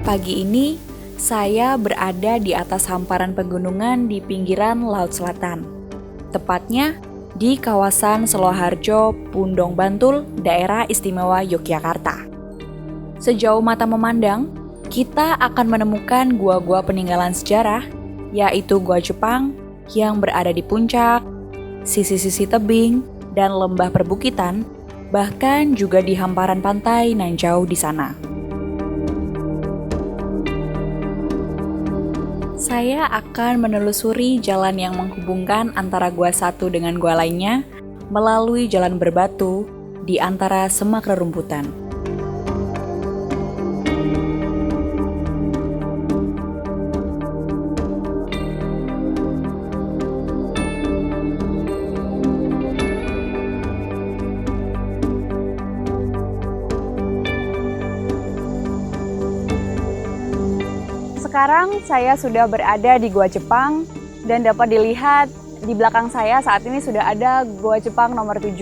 Pagi ini, saya berada di atas hamparan pegunungan di pinggiran Laut Selatan. Tepatnya di kawasan Seloharjo, Pundong Bantul, Daerah Istimewa Yogyakarta. Sejauh mata memandang, kita akan menemukan gua-gua peninggalan sejarah, yaitu Gua Jepang yang berada di puncak, sisi-sisi tebing, dan lembah perbukitan, bahkan juga di hamparan pantai nan jauh di sana. Saya akan menelusuri jalan yang menghubungkan antara gua satu dengan gua lainnya melalui jalan berbatu di antara semak rerumputan. Sekarang saya sudah berada di Gua Jepang dan dapat dilihat di belakang saya saat ini sudah ada Gua Jepang nomor 7.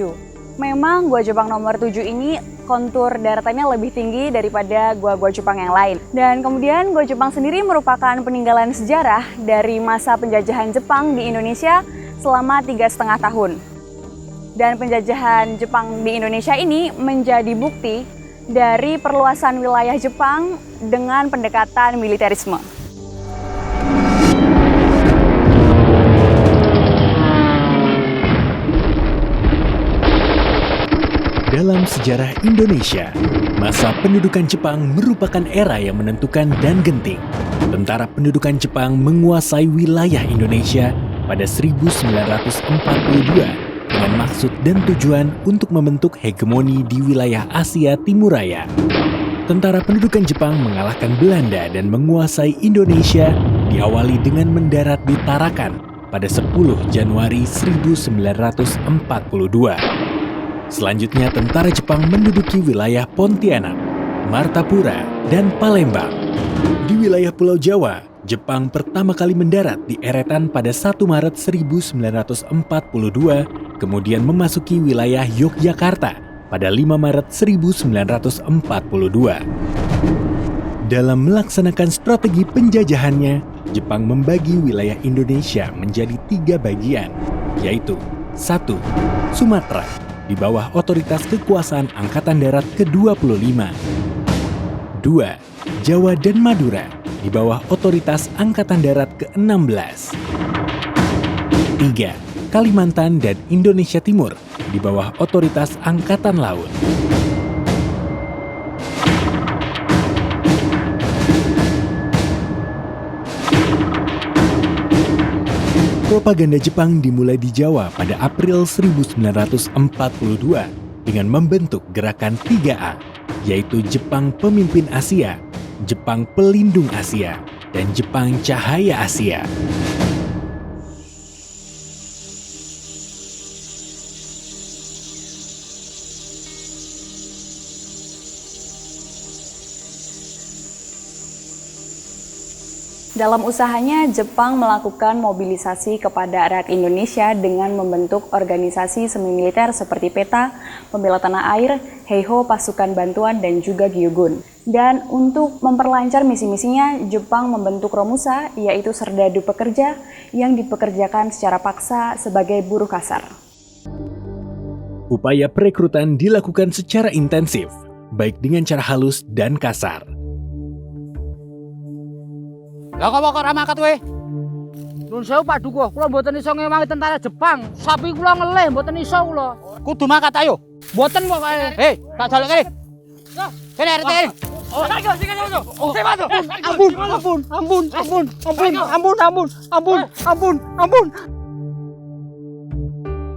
Memang Gua Jepang nomor 7 ini kontur daratannya lebih tinggi daripada gua-gua Jepang yang lain. Dan kemudian Gua Jepang sendiri merupakan peninggalan sejarah dari masa penjajahan Jepang di Indonesia selama 3,5 tahun. Dan penjajahan Jepang di Indonesia ini menjadi bukti dari perluasan wilayah Jepang dengan pendekatan militerisme. Dalam sejarah Indonesia, masa pendudukan Jepang merupakan era yang menentukan dan genting. Tentara pendudukan Jepang menguasai wilayah Indonesia pada 1942 dengan maksud dan tujuan untuk membentuk hegemoni di wilayah Asia Timur Raya. Tentara pendudukan Jepang mengalahkan Belanda dan menguasai Indonesia diawali dengan mendarat di Tarakan pada 10 Januari 1942. Selanjutnya tentara Jepang menduduki wilayah Pontianak, Martapura, dan Palembang. Di wilayah Pulau Jawa, Jepang pertama kali mendarat di Eretan pada 1 Maret 1942, kemudian memasuki wilayah Yogyakarta pada 5 Maret 1942. Dalam melaksanakan strategi penjajahannya, Jepang membagi wilayah Indonesia menjadi 3 bagian, yaitu 1. Sumatera, di bawah otoritas kekuasaan Angkatan Darat ke-25. 2. Jawa dan Madura, di bawah otoritas Angkatan Darat ke-16. 3. Kalimantan dan Indonesia Timur, di bawah otoritas Angkatan Laut. Propaganda Jepang dimulai di Jawa pada April 1942 dengan membentuk gerakan 3A, yaitu Jepang Pemimpin Asia, Jepang Pelindung Asia, dan Jepang Cahaya Asia. Dalam usahanya, Jepang melakukan mobilisasi kepada rakyat Indonesia dengan membentuk organisasi semi-militer seperti PETA, Pembela Tanah Air, Heiho Pasukan Bantuan, dan juga Gyugun. Dan untuk memperlancar misi-misinya, Jepang membentuk Romusa, yaitu serdadu pekerja yang dipekerjakan secara paksa sebagai buruh kasar. Upaya perekrutan dilakukan secara intensif, baik dengan cara halus dan kasar. Lah kok ora makat kowe? Nun sewu Pak Dukuh, kula mboten iso ngewangi tentara Jepang. Sapi kula ngelih mboten iso kula. Kudu makat ayo. Mboten kok kae. Hei, tak jaluk kene. Yo, kene RT kene. Ampun.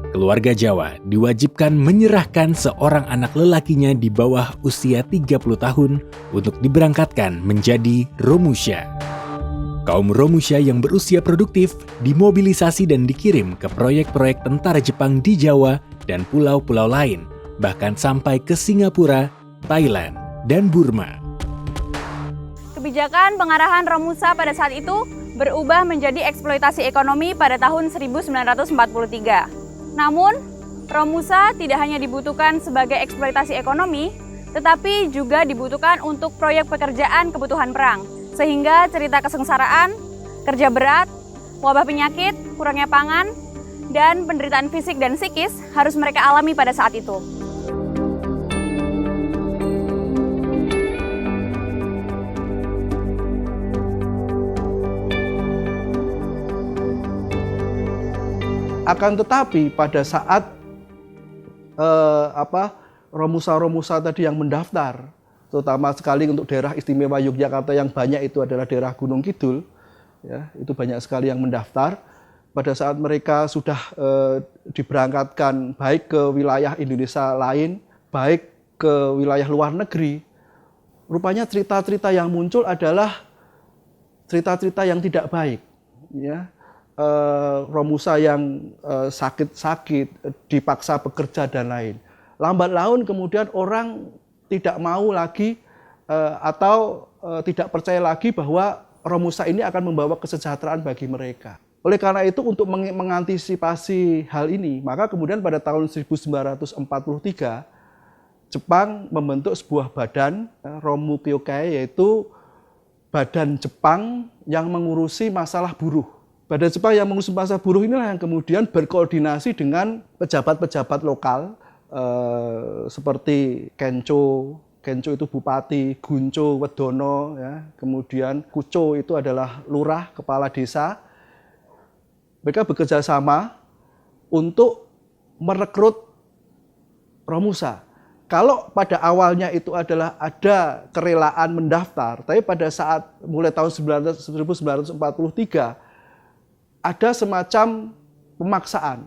Keluarga Jawa diwajibkan menyerahkan seorang anak lelakinya di bawah usia 30 tahun untuk diberangkatkan menjadi Romusha. Kaum Romusha yang berusia produktif dimobilisasi dan dikirim ke proyek-proyek tentara Jepang di Jawa dan pulau-pulau lain, bahkan sampai ke Singapura, Thailand, dan Burma. Kebijakan pengarahan Romusa pada saat itu berubah menjadi eksploitasi ekonomi pada tahun 1943. Namun, Romusa tidak hanya dibutuhkan sebagai eksploitasi ekonomi, tetapi juga dibutuhkan untuk proyek pekerjaan kebutuhan perang. Sehingga cerita kesengsaraan, kerja berat, wabah penyakit, kurangnya pangan, dan penderitaan fisik dan psikis harus mereka alami pada saat itu. Akan tetapi pada saat Romusa tadi yang mendaftar, terutama sekali untuk daerah istimewa Yogyakarta yang banyak itu adalah daerah Gunung Kidul, ya, itu banyak sekali yang mendaftar. Pada saat mereka sudah diberangkatkan baik ke wilayah Indonesia lain, baik ke wilayah luar negeri, rupanya cerita-cerita yang muncul adalah cerita-cerita yang tidak baik, ya. Romusa yang sakit-sakit, dipaksa bekerja dan lain. Lambat laun kemudian orang tidak mau lagi atau tidak percaya lagi bahwa Romusa ini akan membawa kesejahteraan bagi mereka. Oleh karena itu untuk mengantisipasi hal ini, maka kemudian pada tahun 1943 Jepang membentuk sebuah badan Romu Kyokai, yaitu badan Jepang yang mengurusi masalah buruh. Badan Jepang yang mengurusi masalah buruh inilah yang kemudian berkoordinasi dengan pejabat-pejabat lokal seperti Kencho itu bupati, Guncho Wedono, ya, kemudian Kucho itu adalah lurah, kepala desa. Mereka bekerja sama untuk merekrut Romusa. Kalau pada awalnya itu adalah ada kerelaan mendaftar, tapi pada saat mulai tahun 1943 ada semacam pemaksaan.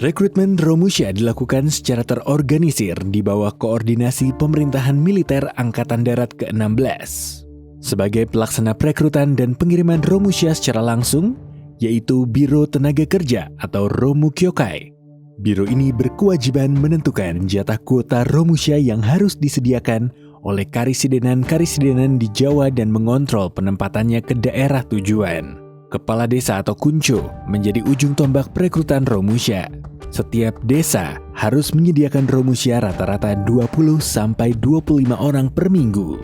Rekrutmen Romusha dilakukan secara terorganisir di bawah koordinasi pemerintahan militer Angkatan Darat ke-16. Sebagai pelaksana perekrutan dan pengiriman Romusha secara langsung, yaitu Biro Tenaga Kerja atau Romu Kyokai. Biro ini berkewajiban menentukan jatah kuota Romusha yang harus disediakan oleh karisidenan-karisidenan di Jawa dan mengontrol penempatannya ke daerah tujuan. Kepala desa atau kunco menjadi ujung tombak perekrutan Romusha. Setiap desa harus menyediakan Romusha rata-rata 20-25 orang per minggu.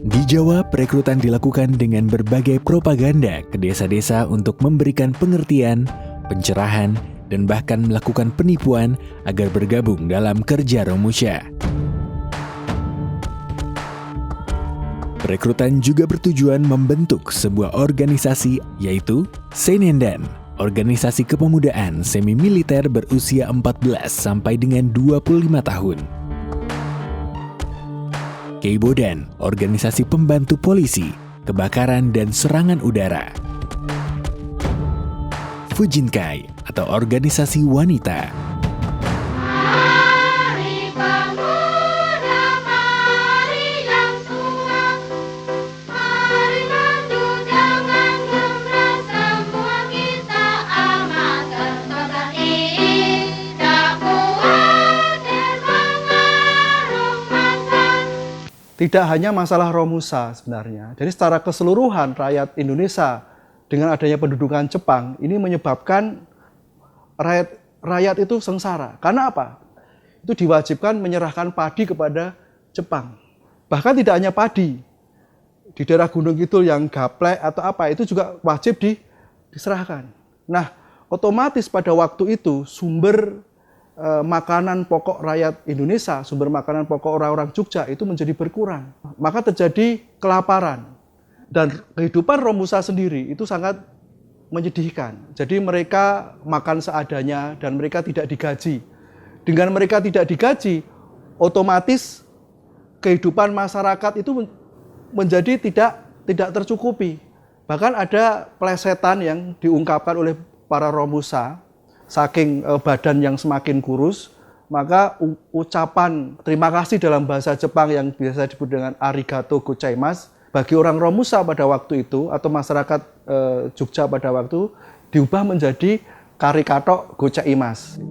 Di Jawa, perekrutan dilakukan dengan berbagai propaganda ke desa-desa untuk memberikan pengertian, pencerahan, dan bahkan melakukan penipuan agar bergabung dalam kerja Romusha. Perekrutan juga bertujuan membentuk sebuah organisasi, yaitu Seinendan, organisasi kepemudaan semi-militer berusia 14 sampai dengan 25 tahun. Keibodan, organisasi pembantu polisi, kebakaran dan serangan udara. Fujinkai, atau organisasi wanita. Tidak hanya masalah Romusa sebenarnya. Jadi secara keseluruhan rakyat Indonesia dengan adanya pendudukan Jepang ini menyebabkan rakyat itu sengsara. Karena apa? itu diwajibkan menyerahkan padi kepada Jepang. Bahkan tidak hanya padi, di daerah Gunung Kidul yang gaplek atau apa itu juga wajib diserahkan. Nah, otomatis pada waktu itu sumber makanan pokok rakyat Indonesia, sumber makanan pokok orang-orang Jogja itu menjadi berkurang. Maka terjadi kelaparan. Dan kehidupan Romusa sendiri itu sangat menyedihkan. Jadi mereka makan seadanya dan mereka tidak digaji. Dengan mereka tidak digaji, otomatis kehidupan masyarakat itu menjadi tidak tercukupi. Bahkan ada plesetan yang diungkapkan oleh para Romusa, saking badan yang semakin kurus, maka ucapan terima kasih dalam bahasa Jepang yang biasa disebut dengan arigato gozaimasu bagi orang Romusa pada waktu itu atau masyarakat Jogja pada waktu diubah menjadi karikato gozaimasu.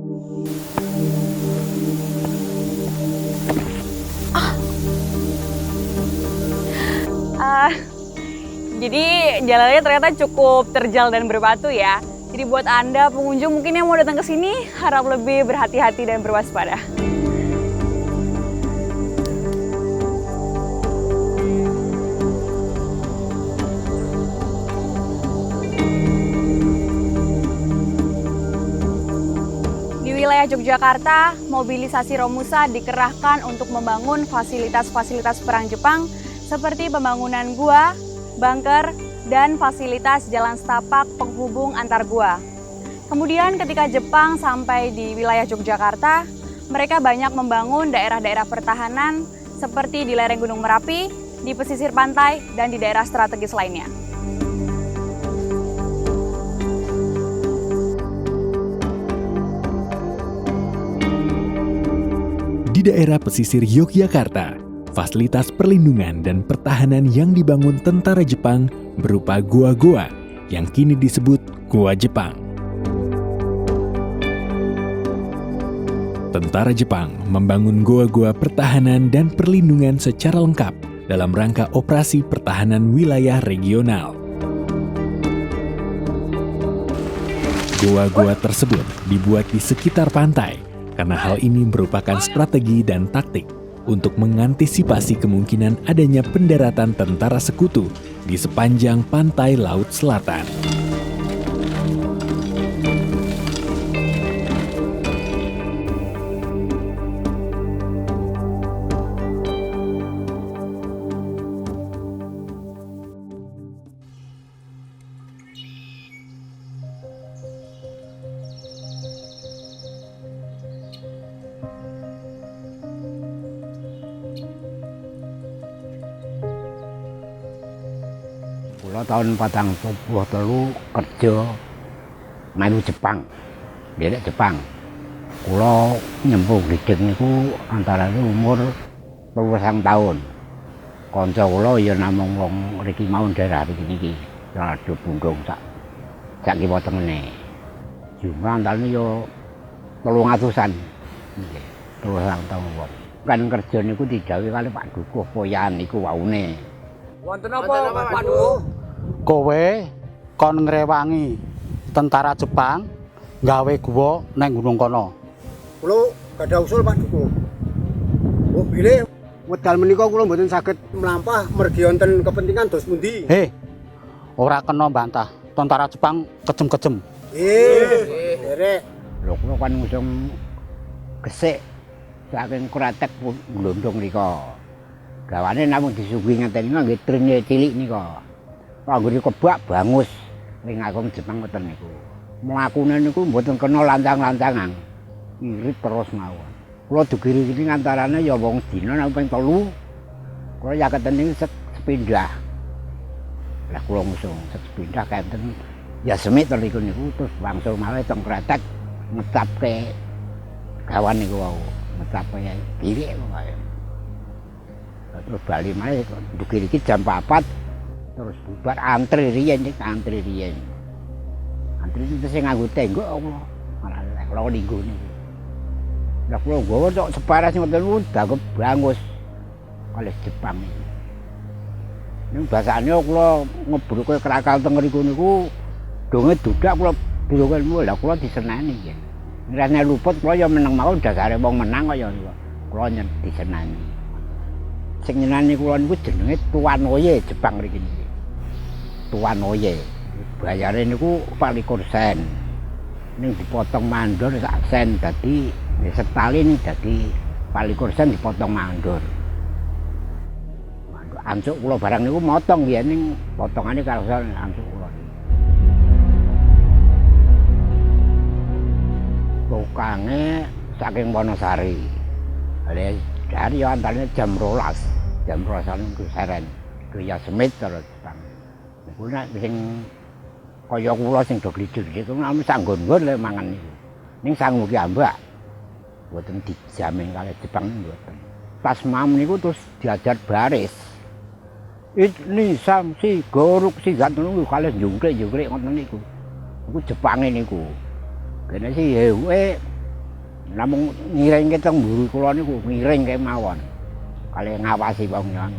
Jadi jalannya ternyata cukup terjal dan berbatu ya. Jadi buat Anda pengunjung mungkin yang mau datang ke sini harap lebih berhati-hati dan berwaspada. Di wilayah Yogyakarta, mobilisasi Romusa dikerahkan untuk membangun fasilitas-fasilitas perang Jepang seperti pembangunan gua, bunker, dan fasilitas jalan setapak penghubung antar gua. Kemudian ketika Jepang sampai di wilayah Yogyakarta, mereka banyak membangun daerah-daerah pertahanan seperti di lereng Gunung Merapi, di pesisir pantai, dan di daerah strategis lainnya. Di daerah pesisir Yogyakarta, fasilitas perlindungan dan pertahanan yang dibangun tentara Jepang berupa goa-goa yang kini disebut Goa Jepang. Tentara Jepang membangun goa-goa pertahanan dan perlindungan secara lengkap dalam rangka operasi pertahanan wilayah regional. Goa-goa tersebut dibuat di sekitar pantai karena hal ini merupakan strategi dan taktik untuk mengantisipasi kemungkinan adanya pendaratan tentara sekutu di sepanjang pantai Laut Selatan. Kula tahun 43 kerja melu Jepang, nderek Jepang. Kula nyempuh gledheg niku antara umur 30 tahun. Kanca kula ya namung wong mriki mau daerah iki. Rada Bundung sak kiwa tengene. Jumlah antarane ya 300-an. Nggih, 300 tahun wong. Kan kerja niku digawe kali Pak Dukuh Poyan niku waune. Wonten apa Pak Dukuh? Kowe kon ngrewangi tentara Jepang gawe guwa nang gunung kono. Kula gadah usul Pak Dukuh. Oh bilih wedal menika kula mboten saged mlampah mergi wonten kepentingan dos pundi. Hei, ora kena bantah. Tentara Jepang kejem-kejem. Derek. Lho kula kan ngusung gesik saking Kretek Glondong nika. Gawane namung disuguhi ngeten niku nggih trene cilik nika. Anggone kebak bangus ning agung Jepang ngoten niku. Mlakune niku mboten kena lancang-lancangan. Irit terus mawon. Kula dugiri iki antarane ya wong dina nang ping 3. Kula yaketen niku sepindah. Lah kula ngusung sepindah kenten ya semit niku terus wangsul malih teng Kretek ngecapke gawan niku wau. Ngecapke cilik kok. Terus bali malih dugiri iki jam 4. Terus bubar antri riyen antri itu sing nganggo tenggok kula malah kula ninggone lah kula nggawa tok separas ngoten niku dagep bangus oleh Jepang iki ning basane kula ngebruke krakal teng mriku niku donge dudak kula burongan lah kula diseneni nggih Ngrasane luput kula ya meneng mawon dasare wong menang kaya kula disenani. Sing nyenani kula niku jenenge Tuan Oye Jepang mriki niki. Tuan Oye. Bayare niku 24 sen. Ning dipotong mandor sak sen dadi setali ning dadi 24 sen dipotong mandor. Ansuk kula barang niku motong biyen ning potongane karo ansuk kula. Tukange saking Wonosari. Dari ya antaranya jam 12-an niku seren. Iku ya semit karo Jepang. Niku nek sing kaya kula sing do glijur-glijur iku namung sanggon-nggon le mangan niku. Ning sangu ki ambak. Mboten dijamin kalih Jepang mboten. Pas mam niku terus diajar baris. Ini samsi goruk si zat niku kalih jungkrik-jungkrik ngoten niku. Iku Jepange niku. Kene sih hewe namung ngiringke teng mburi kula niku ngiringke mawon. Kalih ngawasi wong yang.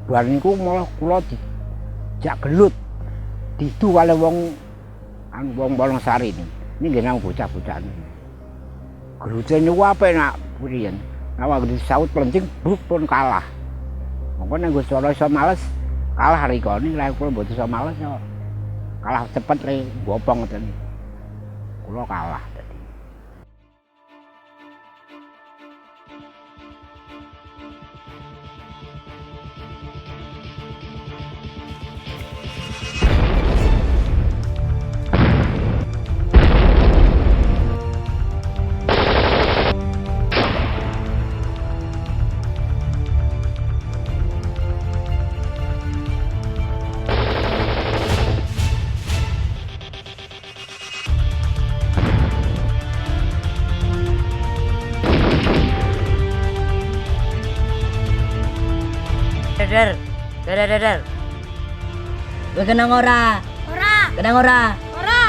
Bar niku malah kula dijak gelut. Didu kalih wong Wonosari niku. Ini nggih nang bocah-bocah niku. Gerute niku apik nak riyen. Awak disaut plencing pun kalah. Monggo nek Gus Soro iso males kalah riko niki lha kula mboten iso males yo. Kalah cepet le gopong ngoten. Kula kalah tadi. Dar. Kowe kenang ora? Ora. Kenang ora? Ora.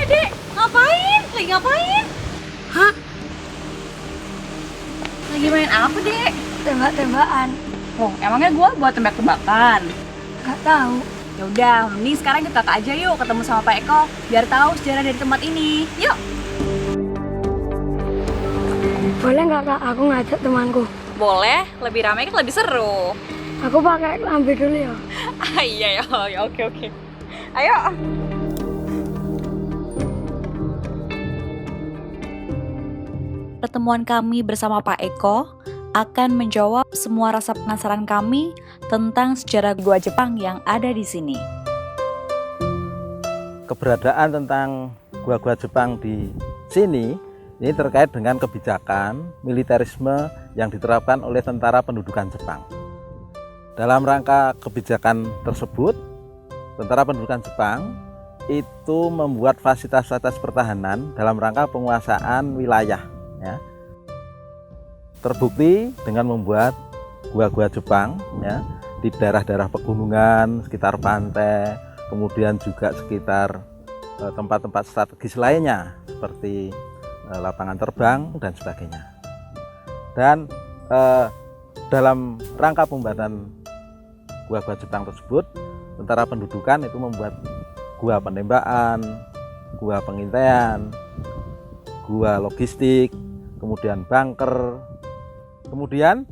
Dek, ngapain? Lagi ngapain? Hah? Lagi main apa, Dek? Tembak-tembakan. Oh, emangnya gua buat tembak-tembakan? Gak tahu. Ya udah, mending sekarang kita aja yuk ketemu sama Pak Eko biar tahu sejarah dari tempat ini. Yuk. Boleh nggak Kak aku ngajak temanku? Boleh, lebih ramai kan lebih seru. Aku pakai lambe dulu ya. Iya ya, oke. Ayo. Pertemuan kami bersama Pak Eko akan menjawab semua rasa penasaran kami tentang sejarah gua Jepang yang ada di sini. Keberadaan tentang gua-gua Jepang di sini ini terkait dengan kebijakan militerisme yang diterapkan oleh tentara pendudukan Jepang. Dalam rangka kebijakan tersebut, tentara pendudukan Jepang itu membuat fasilitas-fasilitas pertahanan dalam rangka penguasaan wilayah. Ya. Terbukti dengan membuat gua-gua Jepang ya, di daerah-daerah pegunungan, sekitar pantai, kemudian juga sekitar tempat-tempat strategis lainnya seperti lapangan terbang dan sebagainya. Dan dalam rangka pembuatan gua-gua Jepang tersebut, tentara pendudukan itu membuat gua penembakan, gua pengintaian, gua logistik, kemudian bunker. Kemudian,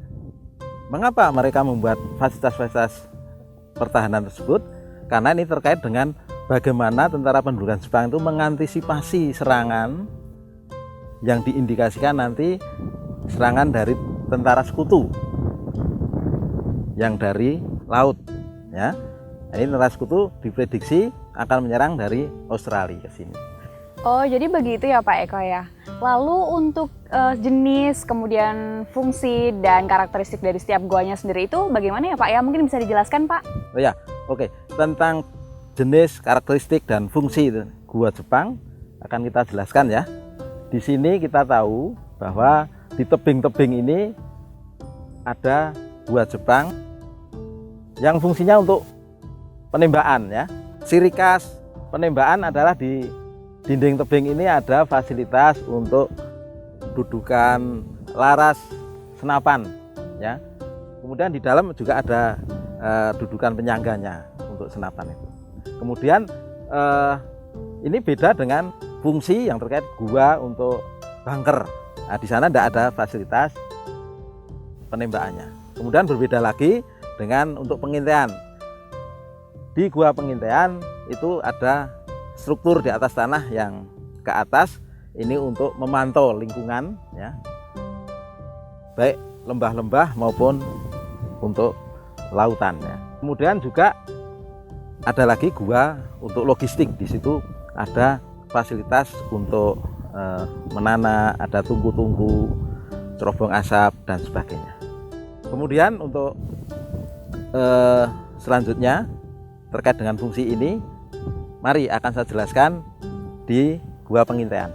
mengapa mereka membuat fasilitas-fasilitas pertahanan tersebut? Karena ini terkait dengan bagaimana tentara pendudukan Jepang itu mengantisipasi serangan yang diindikasikan nanti serangan dari tentara sekutu yang dari laut. Ya, ini tentara sekutu diprediksi akan menyerang dari Australia ke sini. Oh, jadi begitu ya Pak Eko ya. Lalu untuk jenis, kemudian fungsi dan karakteristik dari setiap goanya sendiri itu bagaimana ya Pak ya? Mungkin bisa dijelaskan Pak? Oh ya, oke. Tentang jenis, karakteristik dan fungsi gua Jepang akan kita jelaskan ya. Di sini kita tahu bahwa di tebing-tebing ini ada gua Jepang yang fungsinya untuk penembakan ya. Ciri khas penembakan adalah di dinding tebing ini ada fasilitas untuk dudukan laras senapan ya. Kemudian di dalam juga ada dudukan penyangganya untuk senapan itu. Kemudian ini beda dengan fungsi yang terkait gua untuk bunker. Nah, di sana tidak ada fasilitas penembakannya. Kemudian berbeda lagi dengan untuk pengintaian. Di gua pengintaian itu ada struktur di atas tanah yang ke atas ini untuk memantau lingkungan, ya, baik lembah-lembah maupun untuk lautan. Ya. Kemudian juga ada lagi gua untuk logistik. Di situ ada fasilitas untuk menana, ada tungku-tungku, cerobong asap dan sebagainya. Kemudian untuk selanjutnya terkait dengan fungsi ini, mari akan saya jelaskan di gua pengintaian.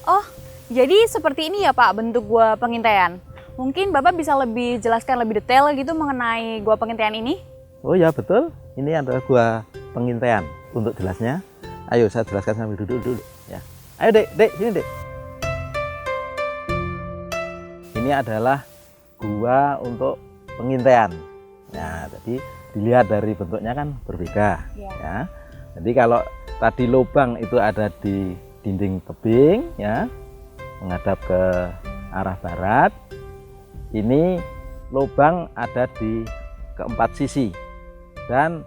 Oh, jadi seperti ini ya Pak bentuk gua pengintaian. Mungkin Bapak bisa lebih jelaskan lebih detail gitu mengenai gua pengintaian ini? Oh ya betul, ini adalah gua pengintaian. Untuk jelasnya, ayo saya jelaskan sambil duduk dulu. Ya. Ayo dek, sini dek. Ini adalah gua untuk pengintaian. Nah, jadi dilihat dari bentuknya kan berbeda. Ya. Jadi kalau tadi lubang itu ada di dinding tebing, ya, menghadap ke arah barat. Ini lubang ada di keempat sisi dan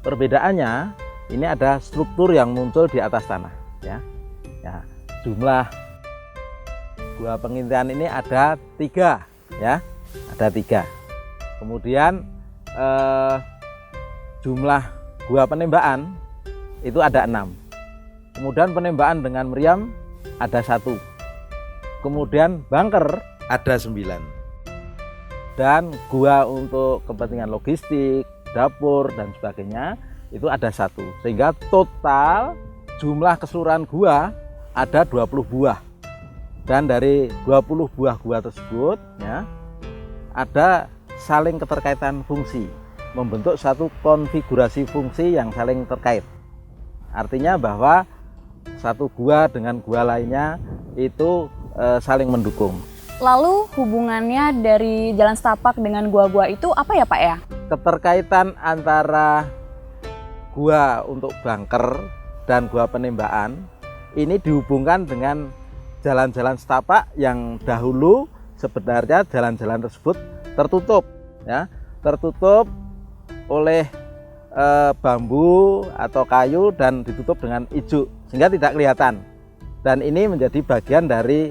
perbedaannya ini ada struktur yang muncul di atas tanah, ya. Ya, jumlah gua pengintaian ini ada 3, ya, ada 3. Kemudian jumlah gua penembakan itu ada 6. Kemudian penembakan dengan meriam ada 1. Kemudian bunker ada 9. Dan gua untuk kepentingan logistik, dapur dan sebagainya itu ada 1. Sehingga total jumlah keseluruhan gua ada 20 buah. Dan dari 20 buah gua tersebut, ya, ada saling keterkaitan fungsi, membentuk satu konfigurasi fungsi yang saling terkait. Artinya bahwa satu gua dengan gua lainnya itu saling mendukung. Lalu hubungannya dari Jalan Setapak dengan gua-gua itu apa ya Pak ya? Keterkaitan antara gua untuk bunker dan gua penembakan ini dihubungkan dengan jalan-jalan setapak yang dahulu sebenarnya jalan-jalan tersebut tertutup, ya, tertutup oleh bambu atau kayu dan ditutup dengan ijuk sehingga tidak kelihatan. Dan ini menjadi bagian dari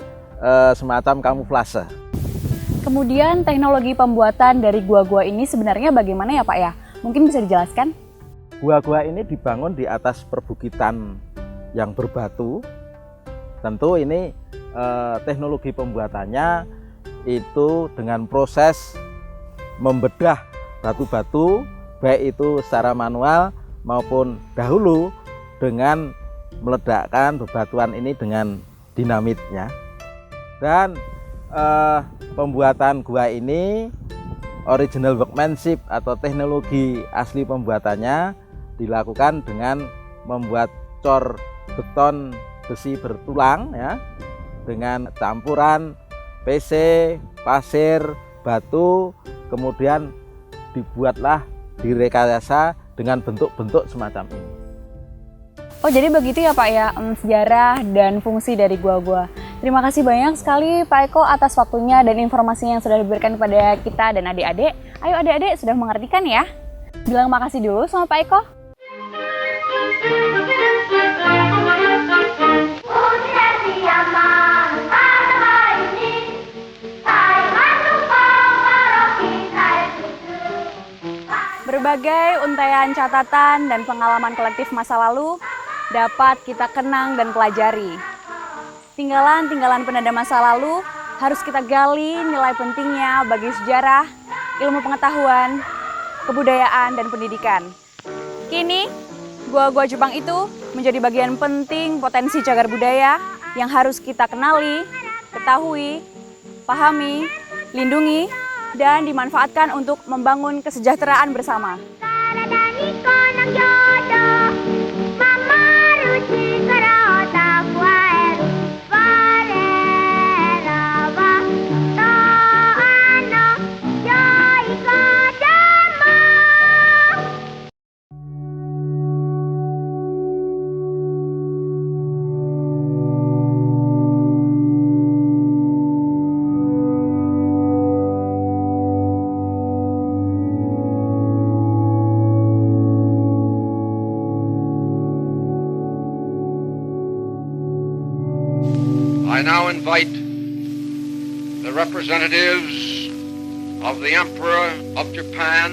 semacam kamuflase. Kemudian teknologi pembuatan dari gua-gua ini sebenarnya bagaimana ya Pak ya? Mungkin bisa dijelaskan? Gua-gua ini dibangun di atas perbukitan yang berbatu. Tentu ini teknologi pembuatannya itu dengan proses membedah batu-batu baik itu secara manual maupun dahulu dengan meledakkan bebatuan ini dengan dinamitnya. Dan pembuatan gua ini original workmanship atau teknologi asli pembuatannya dilakukan dengan membuat cor beton besi bertulang, ya, dengan campuran PC, pasir, batu, kemudian dibuatlah direkayasa dengan bentuk-bentuk semacam ini. Oh jadi begitu ya Pak ya sejarah dan fungsi dari gua-gua. Terima kasih banyak sekali Pak Eko atas waktunya dan informasinya yang sudah diberikan kepada kita dan adik-adik. Ayo adik-adik sudah mengerti kan ya? Bilang makasih dulu sama Pak Eko. Berbagai untaian catatan dan pengalaman kolektif masa lalu dapat kita kenang dan pelajari. Tinggalan-tinggalan penanda masa lalu harus kita gali nilai pentingnya bagi sejarah, ilmu pengetahuan, kebudayaan, dan pendidikan. Kini, gua-gua Jepang itu menjadi bagian penting potensi cagar budaya yang harus kita kenali, ketahui, pahami, lindungi, dan dimanfaatkan untuk membangun kesejahteraan bersama. now invite the representatives of the Emperor of Japan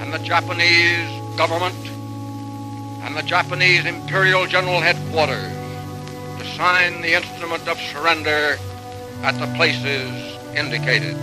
and the Japanese government and the Japanese Imperial General Headquarters to sign the instrument of surrender at the places indicated.